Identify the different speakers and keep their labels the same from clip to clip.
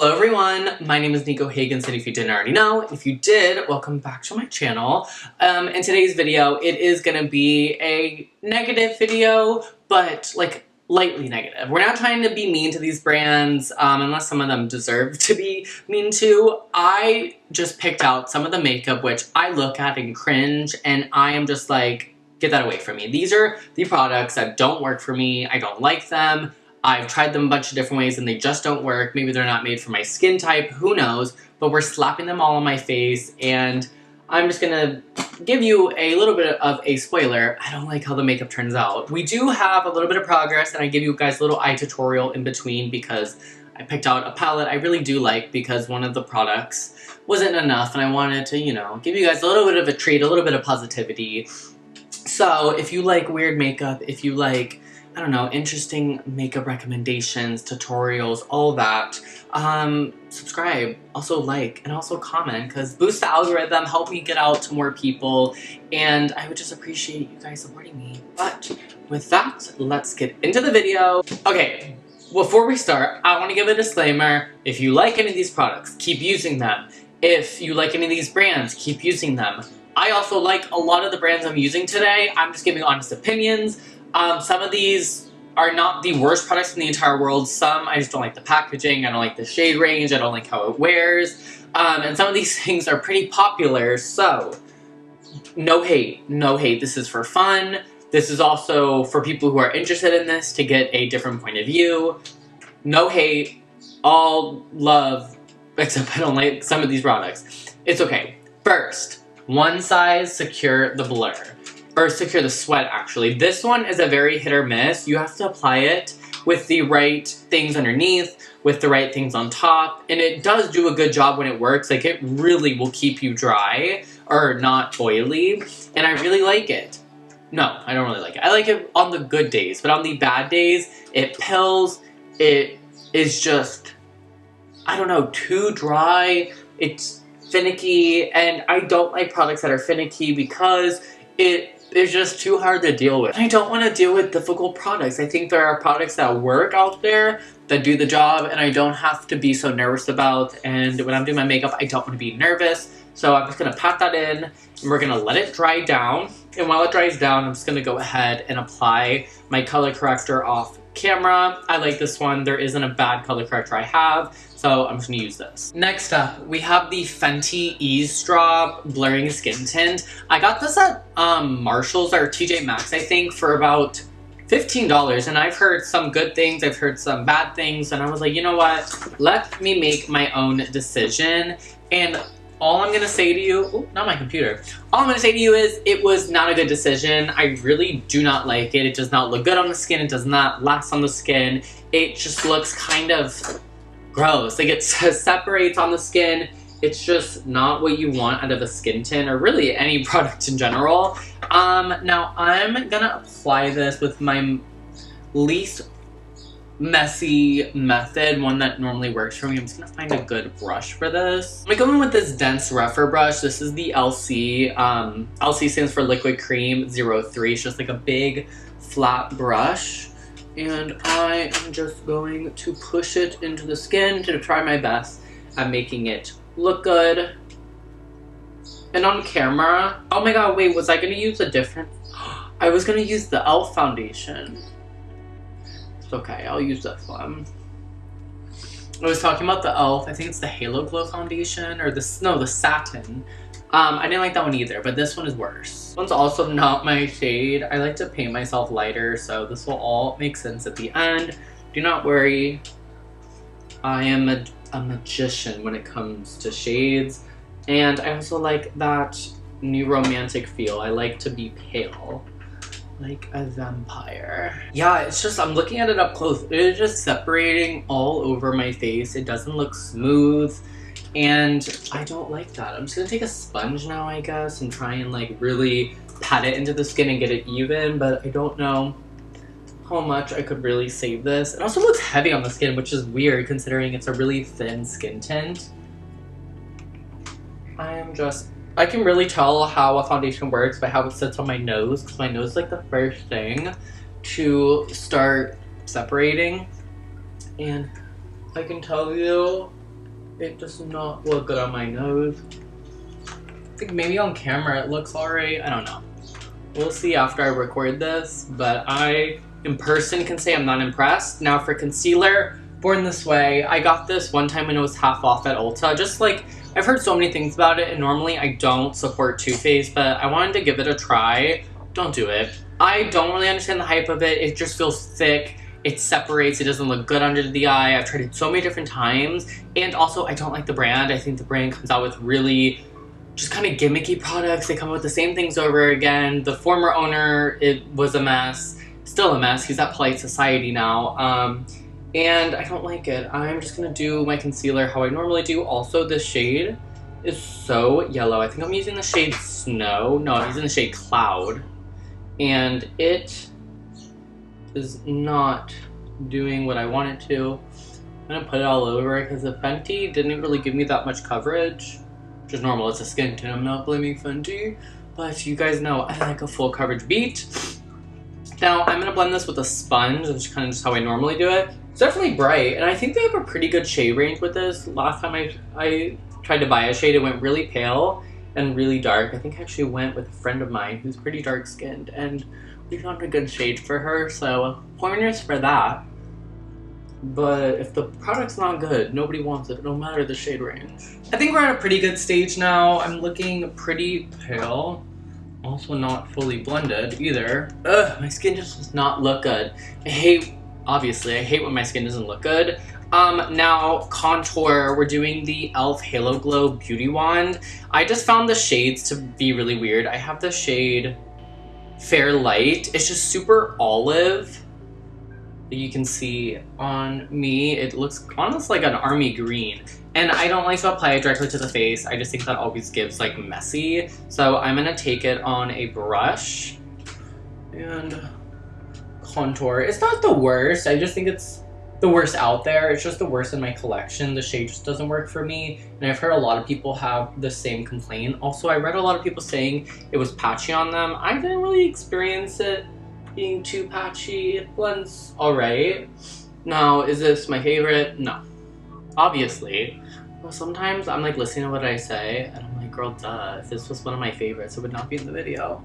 Speaker 1: Hello everyone, my name is Nico Higginson if you didn't already know. If you did, welcome back to my channel. In today's video, it is going to be a negative video, but like lightly negative. We're not trying to be mean to these brands, unless some of them deserve to be mean to. I just picked out some of the makeup which I look at and cringe, and I am just like, get that away from me. These are the products that don't work for me, I don't like them. I've tried them a bunch of different ways and they just don't work. Maybe they're not made for my skin type, who knows? But we're slapping them all on my face, and I'm just gonna give you a little bit of a spoiler. I don't like how the makeup turns out. We do have a little bit of progress, and I give you guys a little eye tutorial in between because I picked out a palette I really do like because one of the products wasn't enough and I wanted to, you know, give you guys a little bit of a treat, a little bit of positivity. So if you like weird makeup, if you like, I don't know, interesting makeup recommendations, tutorials, all that, subscribe, also like, and also comment, because boost the algorithm, help me get out to more people, and I would just appreciate you guys supporting me. But with that, let's get into the video. Okay, before we start, I want to give a disclaimer. If you like any of these products, keep using them. If you like any of these brands, keep using them. I also like a lot of the brands I'm using today. I'm just giving honest opinions. Some of these are not the worst products in the entire world. Some, I just don't like the packaging, I don't like the shade range, I don't like how it wears. And some of these things are pretty popular, so no hate, no hate. This is for fun. This is also for people who are interested in this to get a different point of view. No hate, all love, except I don't like some of these products. It's okay. First, one size, secure the blur. Or secure the sweat, actually. This one is a very hit or miss. You have to apply it with the right things underneath, with the right things on top, and it does do a good job when it works. Like, it really will keep you dry, or not oily, and I really like it. No, I don't really like it. I like it on the good days, but on the bad days, it pills, it is just, I don't know, too dry, it's finicky, and I don't like products that are finicky because it is just too hard to deal with. I don't want to deal with difficult products. I think there are products that work out there that do the job and I don't have to be so nervous about, and when I'm doing my makeup I don't want to be nervous. So I'm just going to pat that in and we're going to let it dry down, and while it dries down I'm just going to go ahead and apply my color corrector off camera. I like this one. There isn't a bad color corrector I have, so I'm just going to use this. Next up, we have the Fenty Ease Drop Blurring Skin Tint. I got this at Marshall's or TJ Maxx, I think, for about $15, and I've heard some good things, I've heard some bad things, and I was like, you know what? Let me make my own decision, and all I'm going to say to you, oh, not my computer. All I'm going to say to you is it was not a good decision. I really do not like it. It does not look good on the skin. It does not last on the skin. It just looks kind of gross. Like, it separates on the skin. It's just not what you want out of a skin tint, or really any product in general. Now I'm going to apply this with my least messy method, one that normally works for me. I'm just gonna find a good brush for this. I'm going with this dense rougher brush. This is the LC. LC stands for Liquid Cream 03. It's just like a big flat brush, and I am just going to push it into the skin to try my best at making it look good. And on camera, oh my god, wait, was I gonna use a different? I was gonna use the e.l.f. foundation. Okay, I'll use this one. I was talking about the e.l.f. I think it's the Halo Glow foundation, or the satin. I didn't like that one either, but this one is worse. This one's also not my shade. I like to paint myself lighter, so this will all make sense at the end. Do not worry. I am a magician when it comes to shades, and I also like that new romantic feel. I like to be pale, like a vampire. Yeah, it's just, I'm looking at it up close. It is just separating all over my face. It doesn't look smooth, and I don't like that. I'm just gonna take a sponge now, I guess, and try and like really pat it into the skin and get it even, but I don't know how much I could really save this. It also looks heavy on the skin, which is weird considering it's a really thin skin tint. I can really tell how a foundation works by how it sits on my nose, because my nose is like the first thing to start separating. And I can tell you it does not look good on my nose. I think maybe on camera it looks alright. I don't know. We'll see after I record this, but I, in person, can say I'm not impressed. Now for concealer, Born This Way. I got this one time when it was half off at Ulta. Just like, I've heard so many things about it, and normally I don't support Too Faced, but I wanted to give it a try. Don't do it. I don't really understand the hype of it. It just feels thick. It separates. It doesn't look good under the eye. I've tried it so many different times. And also, I don't like the brand. I think the brand comes out with really just kind of gimmicky products. They come out with the same things over again. The former owner, it was a mess. Still a mess. He's at Polite Society now. And I don't like it. I'm just gonna do my concealer how I normally do. Also, this shade is so yellow. I think I'm using the shade Snow. No, I'm using the shade Cloud. And it is not doing what I want it to. I'm gonna put it all over because the Fenty didn't really give me that much coverage, which is normal. It's a skin tint. I'm not blaming Fenty, but you guys know I like a full coverage beat. Now I'm gonna blend this with a sponge, which is kind of just how I normally do it. It's definitely bright, and I think they have a pretty good shade range with this. Last time I tried to buy a shade, it went really pale and really dark. I think I actually went with a friend of mine who's pretty dark skinned, and we found a good shade for her, so pointers for that. But if the product's not good, nobody wants it, no matter the shade range. I think we're at a pretty good stage now. I'm looking pretty pale. Also not fully blended either. Ugh, my skin just does not look good. Obviously, I hate when my skin doesn't look good. Now, contour, we're doing the e.l.f. Halo Glow Beauty Wand. I just found the shades to be really weird. I have the shade Fair Light. It's just super olive. You can see on me, it looks almost like an army green. And I don't like to apply it directly to the face. I just think that always gives like messy. So I'm gonna take it on a brush and contour. It's not the worst. I just think it's the worst out there. It's just the worst in my collection. The shade just doesn't work for me. And I've heard a lot of people have the same complaint. Also, I read a lot of people saying it was patchy on them. I didn't really experience it being too patchy. It blends alright. Now, is this my favorite? No. Obviously. Well, sometimes I'm like listening to what I say and I'm like, girl, duh. If this was one of my favorites, it would not be in the video.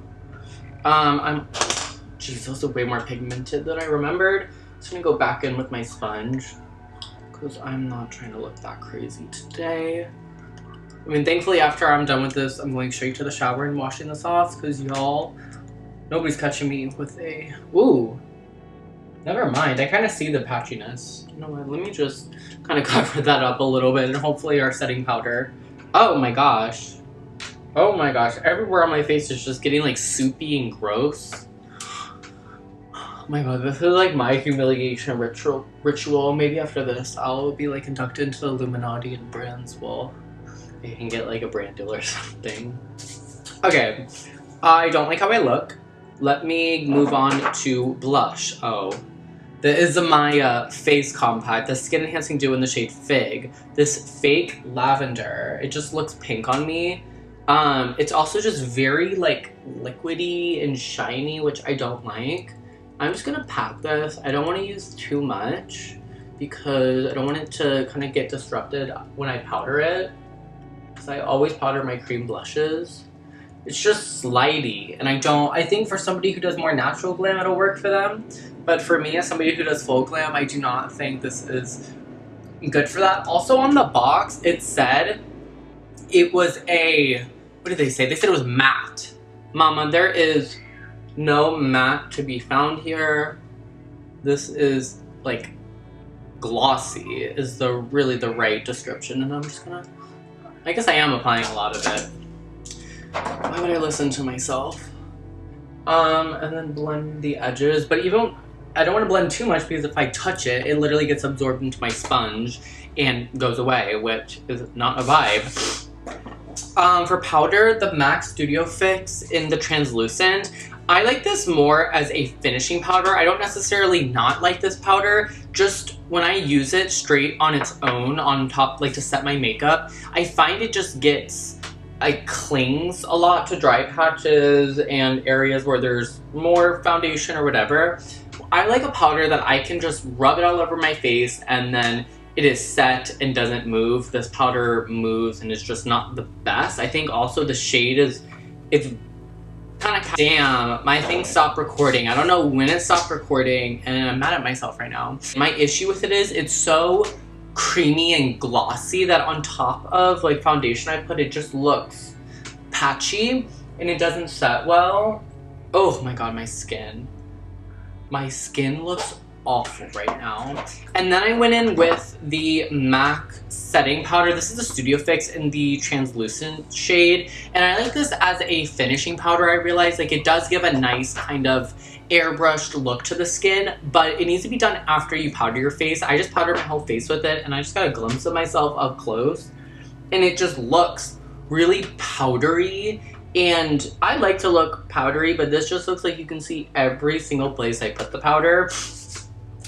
Speaker 1: Jeez, those are way more pigmented than I remembered. I'm just gonna go back in with my sponge because I'm not trying to look that crazy today. I mean, thankfully, after I'm done with this, I'm going straight to the shower and washing this off because y'all, nobody's catching me with a... Ooh, never mind. I kind of see the patchiness. You know what? Let me just kind of cover that up a little bit and hopefully our setting powder. Oh my gosh. Oh my gosh. Everywhere on my face is just getting like soupy and gross. Oh my god, this is like my humiliation ritual. Maybe after this, I'll be like inducted into the Illuminati and brands will... I can get like a brand deal or something. Okay, I don't like how I look. Let me move on to blush. Oh, this is the Maya Face Compact, the Skin Enhancing Dew in the shade Fig. This fake lavender. It just looks pink on me. It's also just very like liquidy and shiny, which I don't like. I'm just gonna pack this. I don't want to use too much because I don't want it to kind of get disrupted when I powder it. Because I always powder my cream blushes. It's just slidey, and I think for somebody who does more natural glam, it'll work for them. But for me, as somebody who does full glam, I do not think this is good for that. Also on the box, it said it was a, what did they say? They said it was matte. Mama, there is no matte to be found here. This is like glossy is really the right description, and I'm just gonna, I guess I am applying a lot of it. Why would I listen to myself? And then blend the edges, but even, I don't want to blend too much because if I touch it, it literally gets absorbed into my sponge and goes away, which is not a vibe. For powder, the MAC Studio Fix in the translucent. I like this more as a finishing powder. I don't necessarily not like this powder, just when I use it straight on its own on top, like to set my makeup, I find it just gets, like, clings a lot to dry patches and areas where there's more foundation or whatever. I like a powder that I can just rub it all over my face and then it is set and doesn't move. This powder moves and it's just not the best. I think also the shade it's kind of, damn, my thing stopped recording. I don't know when it stopped recording and I'm mad at myself right now. My issue with it is it's so creamy and glossy that on top of like foundation I put, it just looks patchy and it doesn't set well. Oh my god, my skin. My skin looks awful right now. And then I went in with the MAC setting powder. This is the Studio Fix in the translucent shade. And I like this as a finishing powder. I realize like it does give a nice kind of airbrushed look to the skin, but it needs to be done after you powder your face. I just powdered my whole face with it and I just got a glimpse of myself up close. And it just looks really powdery. And I like to look powdery, but this just looks like you can see every single place I put the powder,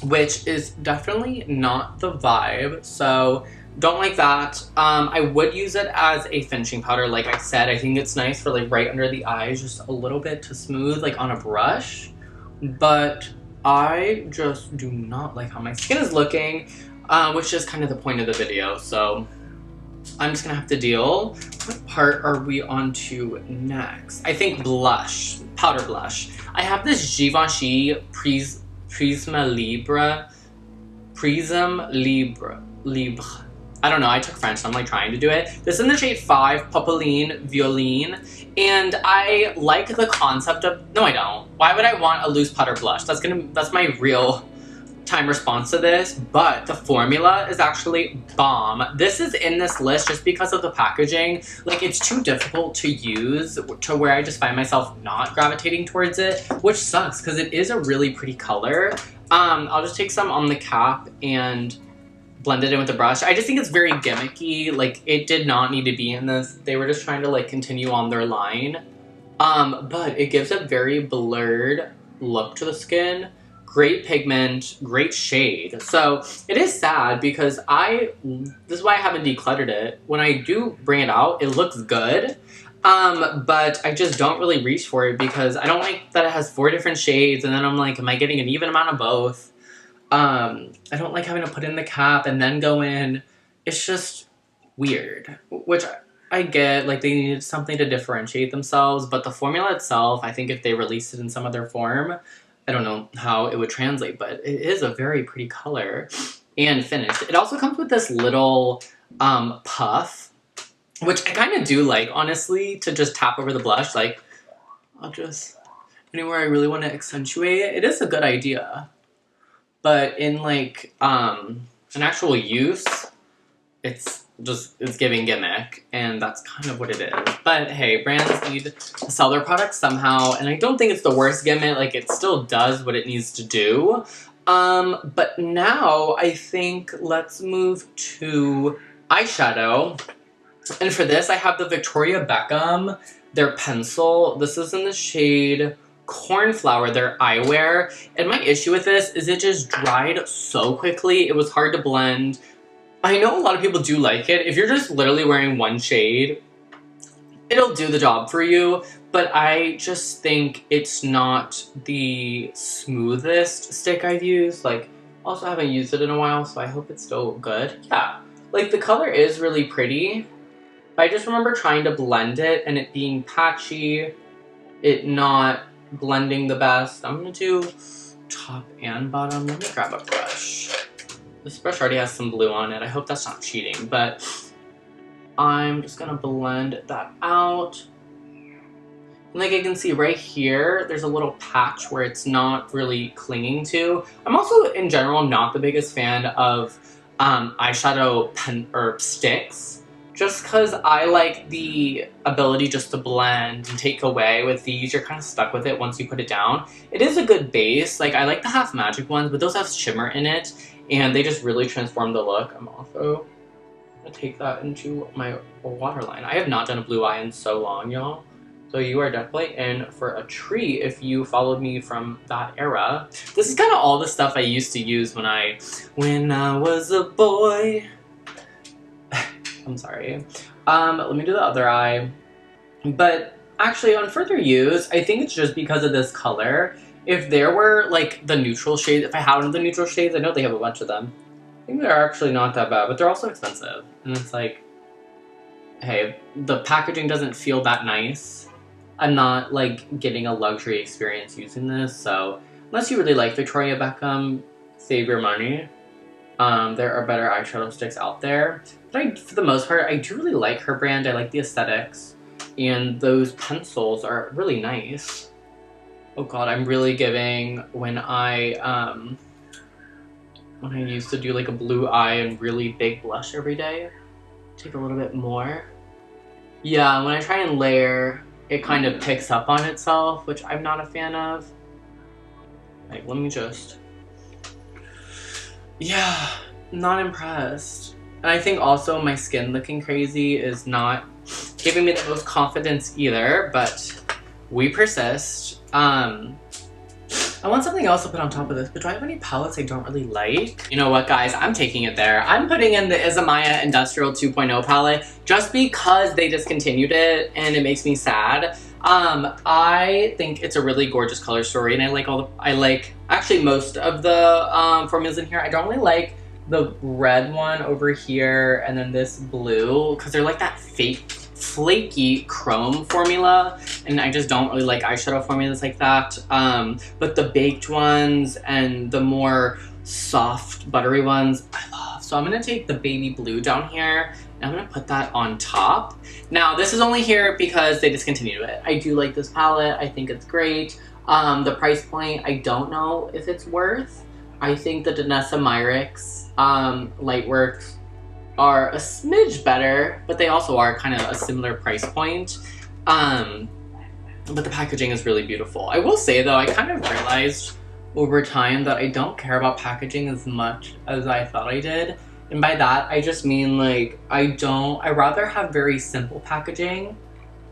Speaker 1: which is definitely not the vibe. So don't like that. I would use it as a finishing powder. Like I said, I think it's nice for like right under the eyes, just a little bit to smooth like on a brush. But I just do not like how my skin is looking, which is kind of the point of the video. So I'm just gonna have to deal. What part are we on to next? I think blush, powder blush. I have this Givenchy Prisme Libre. I don't know, I took French, so I'm like trying to do it. This is in the shade 5, Popeline Violine. And I like the concept of, no I don't. Why would I want a loose powder blush? That's my real time response to this, but the formula is actually bomb. This is in this list just because of the packaging. Like it's too difficult to use to where I just find myself not gravitating towards it, which sucks because it is a really pretty color. I'll just take some on the cap and blend it in with the brush. I just think it's very gimmicky. Like it did not need to be in this. They were just trying to like continue on their line. But it gives a very blurred look to the skin. Great pigment, great shade. So it is sad because this is why I haven't decluttered it. When I do bring it out, it looks good. But I just don't really reach for it because I don't like that it has 4 different shades and then I'm like, am I getting an even amount of both? I don't like having to put in the cap and then go in. It's just weird, which I get, like they needed something to differentiate themselves, but the formula itself, I think if they released it in some other form, I don't know how it would translate, but it is a very pretty color and finish. It also comes with this little puff, which I kind of do like, honestly, to just tap over the blush. Like, I'll just, anywhere I really want to accentuate it. It is a good idea. But in like an actual use, it's giving gimmick, and that's kind of what it is. But hey, brands need to sell their products somehow, and I don't think it's the worst gimmick. Like it still does what it needs to do. But now I think let's move to eyeshadow. And for this, I have the Victoria Beckham, their pencil. This is in the shade Cornflower, their eyewear. And my issue with this is it just dried so quickly. It was hard to blend. I know a lot of people do like it. If you're just literally wearing one shade, it'll do the job for you, but I just think it's not the smoothest stick I've used. Like, also haven't used it in a while, so I hope it's still good. Yeah, like the color is really pretty. I just remember trying to blend it and it being patchy, it not blending the best. I'm gonna do top and bottom. Let me grab a brush. This brush already has some blue on it. I hope that's not cheating, but I'm just gonna blend that out. And like you can see right here, there's a little patch where it's not really clinging to. I'm also, in general, not the biggest fan of eyeshadow pen or sticks, just because I like the ability just to blend and take away. With these, you're kind of stuck with it once you put it down. It is a good base. Like, I like the Half Magic ones, but those have shimmer in it, and they just really transform the look. I'm also gonna take that into my waterline. I have not done a blue eye in so long, y'all. So you are definitely in for a treat if you followed me from that era. This is kind of all the stuff I used to use when I was a boy. I'm sorry. Let me do the other eye. But actually, on further use, I think it's just because of this color. If there were, like, the neutral shades, if I had one of the neutral shades, I know they have a bunch of them. I think they're actually not that bad, but they're also expensive. And it's like, hey, the packaging doesn't feel that nice. I'm not like getting a luxury experience using this, so unless you really like Victoria Beckham, save your money. There are better eyeshadow sticks out there. But for the most part, I do really like her brand. I like the aesthetics. And those pencils are really nice. Oh god, I'm really giving when I used to do like a blue eye and really big blush every day. Take a little bit more. Yeah, when I try and layer, it kind of picks up on itself, which I'm not a fan of. Like, let me just... Yeah, not impressed. And I think also my skin looking crazy is not giving me the most confidence either, but we persist. I want something else to put on top of this, but do I have any palettes I don't really like? You know what, guys? I'm taking it there. I'm putting in the Izamaya Industrial 2.0 palette just because they discontinued it and it makes me sad. I think it's a really gorgeous color story, and I like actually most of the formulas in here. I don't really like the red one over here and then this blue because they're like that fake flaky chrome formula, and I just don't really like eyeshadow formulas like that. But the baked ones and the more soft buttery ones I love. So I'm gonna take the baby blue down here and I'm gonna put that on top. Now this is only here because they discontinued it. I do like this palette. I think it's great. The price point, I don't know if it's worth. I think the Danessa Myricks Lightworks are a smidge better, but they also are kind of a similar price point. But the packaging is really beautiful. I will say though, I kind of realized over time that I don't care about packaging as much as I thought I did. And by that, I just mean like, I rather have very simple packaging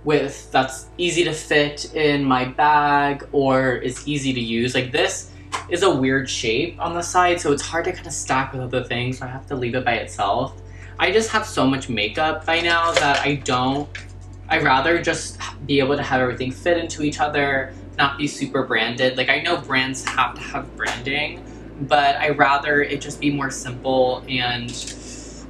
Speaker 1: that's easy to fit in my bag or is easy to use. Like this is a weird shape on the side, so it's hard to kind of stack with other things, so I have to leave it by itself. I just have so much makeup by now that I'd rather just be able to have everything fit into each other, not be super branded. Like I know brands have to have branding, but I'd rather it just be more simple and,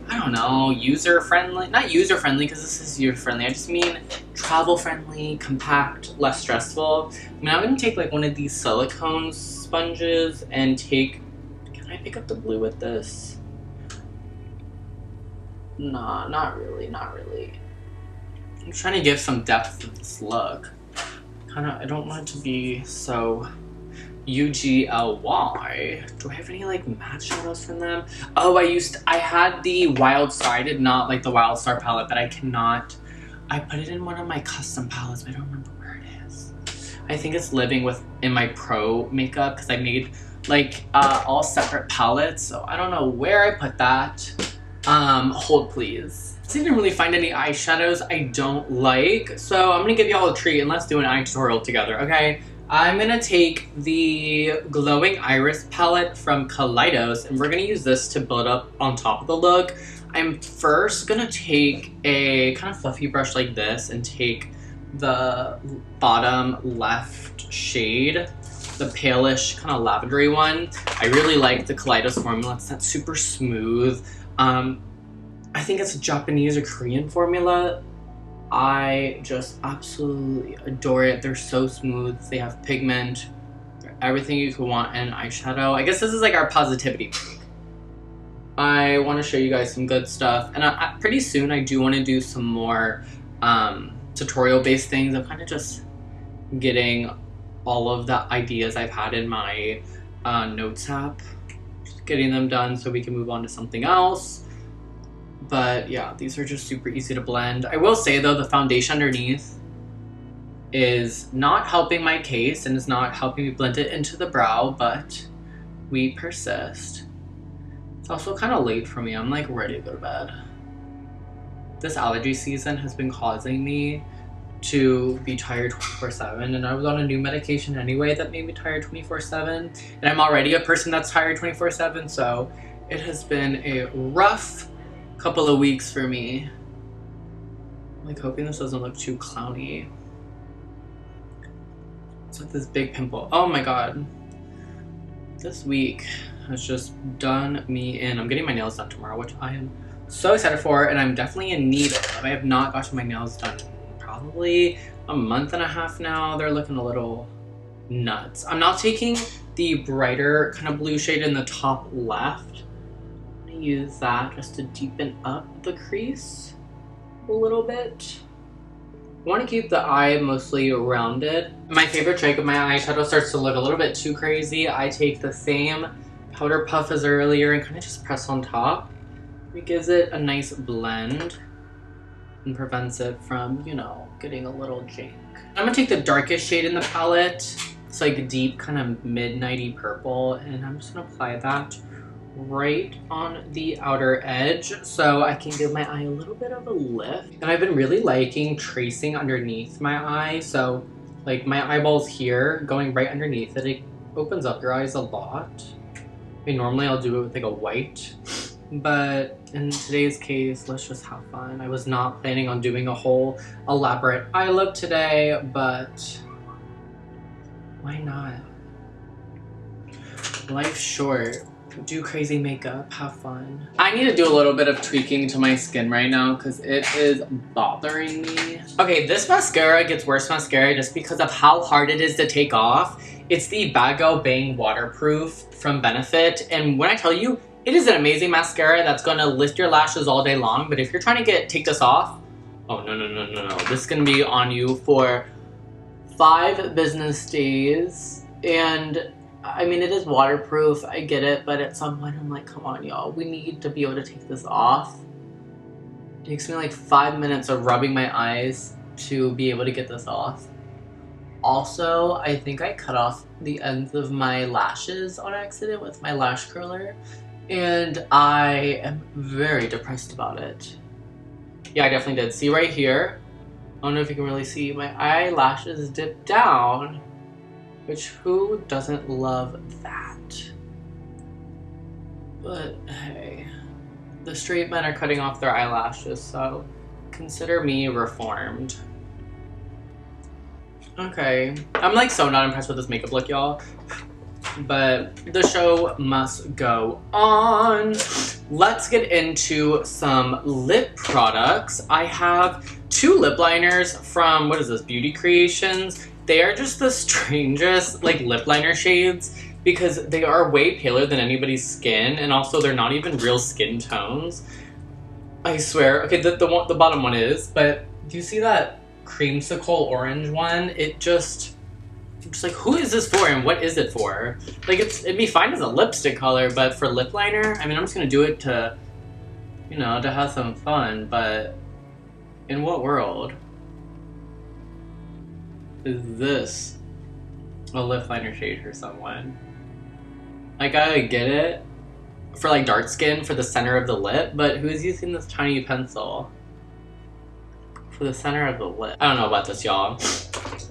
Speaker 1: I don't know, user-friendly. Not user-friendly because this is user-friendly, I just mean travel-friendly, compact, less stressful. I mean, I'm gonna take like one of these silicone sponges and can I pick up the blue with this? Nah, not really, not really. I'm trying to give some depth to this look. I don't want it to be so UGLY. Do I have any like matte shadows from them? Oh, I had the Wild Star. I did not like the Wild Star palette, but I put it in one of my custom palettes, but I don't remember where it is. I think it's living in my pro makeup because I made like all separate palettes, so I don't know where I put that. Hold please. I didn't really find any eyeshadows I don't like, so I'm gonna give y'all a treat and let's do an eye tutorial together, okay? I'm gonna take the Glowing Iris palette from Kaleidos, and we're gonna use this to build up on top of the look. I'm first gonna take a kind of fluffy brush like this and take the bottom left shade, the palish kind of lavendery one. I really like the Kaleidos formula. It's not super smooth. I think it's a Japanese or Korean formula. I just absolutely adore it. They're so smooth. They have pigment. They're everything you could want in an eyeshadow. I guess this is like our positivity week. I want to show you guys some good stuff. And pretty soon I do want to do some more tutorial-based things. I'm kind of just getting all of the ideas I've had in my notes app. Just getting them done so we can move on to something else. But yeah, these are just super easy to blend. I will say though, the foundation underneath is not helping my case and is not helping me blend it into the brow, but we persist. It's also kind of late for me. I'm like ready to go to bed. This allergy season has been causing me to be tired 24/7, and I was on a new medication anyway that made me tired 24/7, and I'm already a person that's tired 24/7, so it has been a rough couple of weeks for me. I'm like hoping this doesn't look too clowny. It's like this big pimple. Oh my god. This week has just done me in. I'm getting my nails done tomorrow, which I am so excited for, and I'm definitely in need of. I have not gotten my nails done probably a month and a half now. They're looking a little nuts. I'm now taking the brighter kind of blue shade in the top left. I'm gonna use that just to deepen up the crease a little bit. I want to keep the eye mostly rounded. My favorite trick if my eyeshadow starts to look a little bit too crazy, I take the same powder puff as earlier and kind of just press on top. It gives it a nice blend and prevents it from, you know, getting a little jank. I'm gonna take the darkest shade in the palette. It's like a deep kind of midnighty purple, and I'm just gonna apply that right on the outer edge so I can give my eye a little bit of a lift. And I've been really liking tracing underneath my eye, so like my eyeballs here going right underneath it, it opens up your eyes a lot. I mean, normally I'll do it with like a white, but in today's case, let's just have fun. I was not planning on doing a whole elaborate eye look today, but why not? Life's short. Do crazy makeup, have fun. I need to do a little bit of tweaking to my skin right now because it is bothering me. Okay, this mascara gets worse mascara just because of how hard it is to take off. It's the Bago Bang Waterproof from Benefit, and when I tell you, it is an amazing mascara that's gonna lift your lashes all day long, but if you're trying to take this off, oh no. This is gonna be on you for 5 business days, and I mean, it is waterproof, I get it, but at some point I'm like, come on, y'all, we need to be able to take this off. It takes me like 5 minutes of rubbing my eyes to be able to get this off. Also, I think I cut off the ends of my lashes on accident with my lash curler, and I am very depressed about it. Yeah, I definitely did. See right here? I don't know if you can really see, my eyelashes dip down. Which, who doesn't love that? But hey, the straight men are cutting off their eyelashes, so consider me reformed. Okay, I'm like so not impressed with this makeup look, y'all. But the show must go on. Let's get into some lip products. I have 2 lip liners from, what is this, Beauty Creations. They are just the strangest like lip liner shades because they are way paler than anybody's skin, and also they're not even real skin tones. I swear. Okay, the bottom one is, but do you see that creamsicle orange one? I'm just like, who is this for and what is it for? Like, it'd be fine as a lipstick color, but for lip liner, I mean, I'm just gonna do it to, you know, to have some fun, but in what world is this a lip liner shade for someone? Like, I get it for like dark skin for the center of the lip, but who's using this tiny pencil for the center of the lip? I don't know about this, y'all.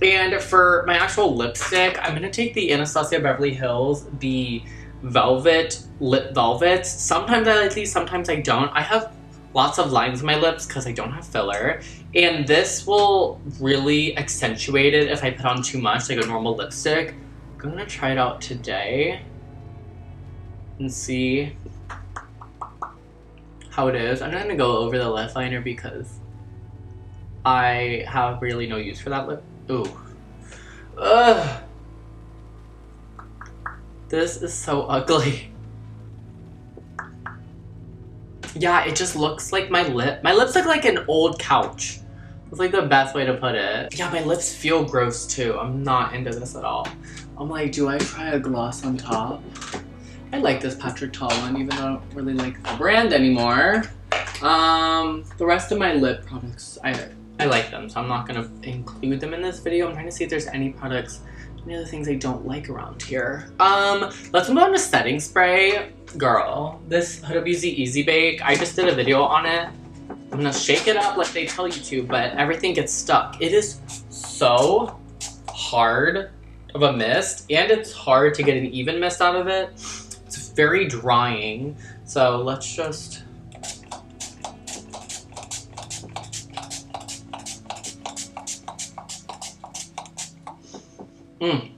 Speaker 1: And for my actual lipstick, I'm gonna take the Anastasia Beverly Hills, the Velvet Lip Velvets. Sometimes I like these, sometimes I don't. I have lots of lines in my lips because I don't have filler, and this will really accentuate it if I put on too much, like a normal lipstick. I'm gonna try it out today and see how it is. I'm not gonna go over the lip liner because I have really no use for that lip. Ooh. Ugh. This is so ugly. Yeah, it just looks like my lips look like an old couch. It's like the best way to put it. Yeah, my lips feel gross too. I'm not into this at all. I'm like, do I try a gloss on top? I like this Patrick Ta one, even though I don't really like the brand anymore. The rest of my lip products, I like them, so I'm not gonna include them in this video. I'm trying to see if there's any products, any other things I don't like around here. Let's move on to setting spray. Girl, this Huda Beauty Easy Bake, I just did a video on it. I'm gonna shake it up like they tell you to, but everything gets stuck. It is so hard of a mist, and it's hard to get an even mist out of it. It's very drying, so let's just...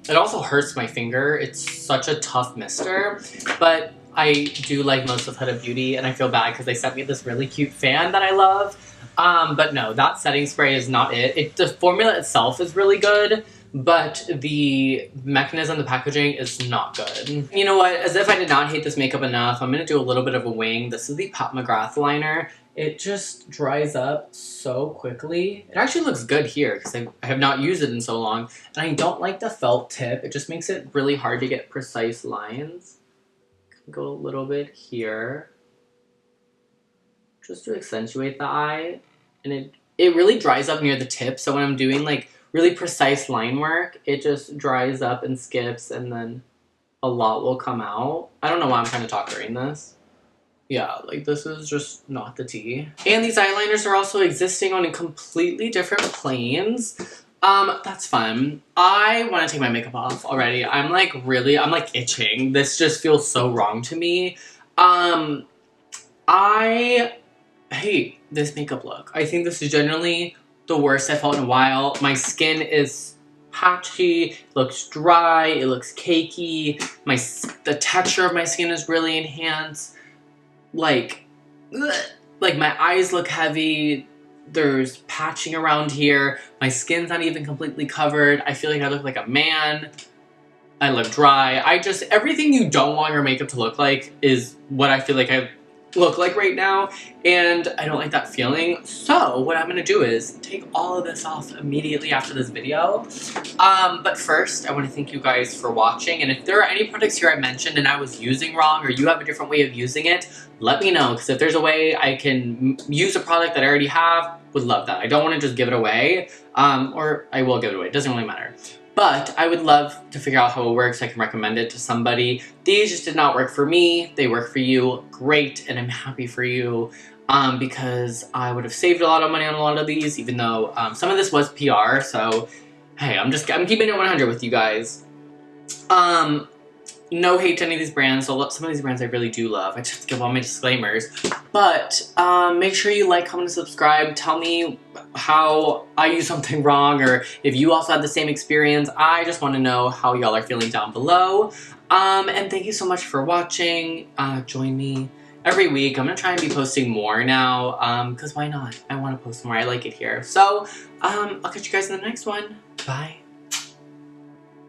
Speaker 1: It also hurts my finger. It's such a tough mister, but I do like most of Huda Beauty, and I feel bad because they sent me this really cute fan that I love. But no, that setting spray is not it. The formula itself is really good, but the mechanism, the packaging is not good. You know what? As if I did not hate this makeup enough, I'm going to do a little bit of a wing. This is the Pat McGrath liner. It just dries up so quickly. It actually looks good here because I have not used it in so long. And I don't like the felt tip. It just makes it really hard to get precise lines. Go a little bit here, just to accentuate the eye. And it really dries up near the tip, so when I'm doing like really precise line work, it just dries up and skips, and then a lot will come out. I don't know why I'm trying to talk during this. Yeah, like this is just not the tea. And these eyeliners are also existing on completely different planes. That's fun. I want to take my makeup off already. I'm like itching. This just feels so wrong to me. I hate this makeup look. I think this is generally the worst I've felt in a while. My skin is patchy, it looks dry, it looks cakey. The texture of my skin is really enhanced. Like my eyes look heavy. There's patching around here. My skin's not even completely covered. I feel like I look like a man. I look dry. Everything you don't want your makeup to look like is what I feel like I look like right now, and I don't like that feeling. So what I'm gonna do is take all of this off immediately after this video. But first, I want to thank you guys for watching, and if there are any products here I mentioned and I was using wrong, or you have a different way of using it, let me know, because if there's a way I can use a product that I already have, would love that. I don't want to just give it away, or I will give it away, it doesn't really matter. But I would love to figure out how it works. I can recommend it to somebody. These just did not work for me. They work for you. Great. And I'm happy for you because I would have saved a lot of money on a lot of these, even though some of this was PR. So, hey, I'm keeping it 100 with you guys. No hate to any of these brands. Some of these brands I really do love. I just have to give all my disclaimers. But make sure you like, comment, and subscribe. Tell me how I use something wrong, or if you also had the same experience. I just want to know how y'all are feeling down below. And thank you so much for watching. Join me every week. I'm going to try and be posting more now, because why not? I want to post more. I like it here. So, I'll catch you guys in the next one. Bye.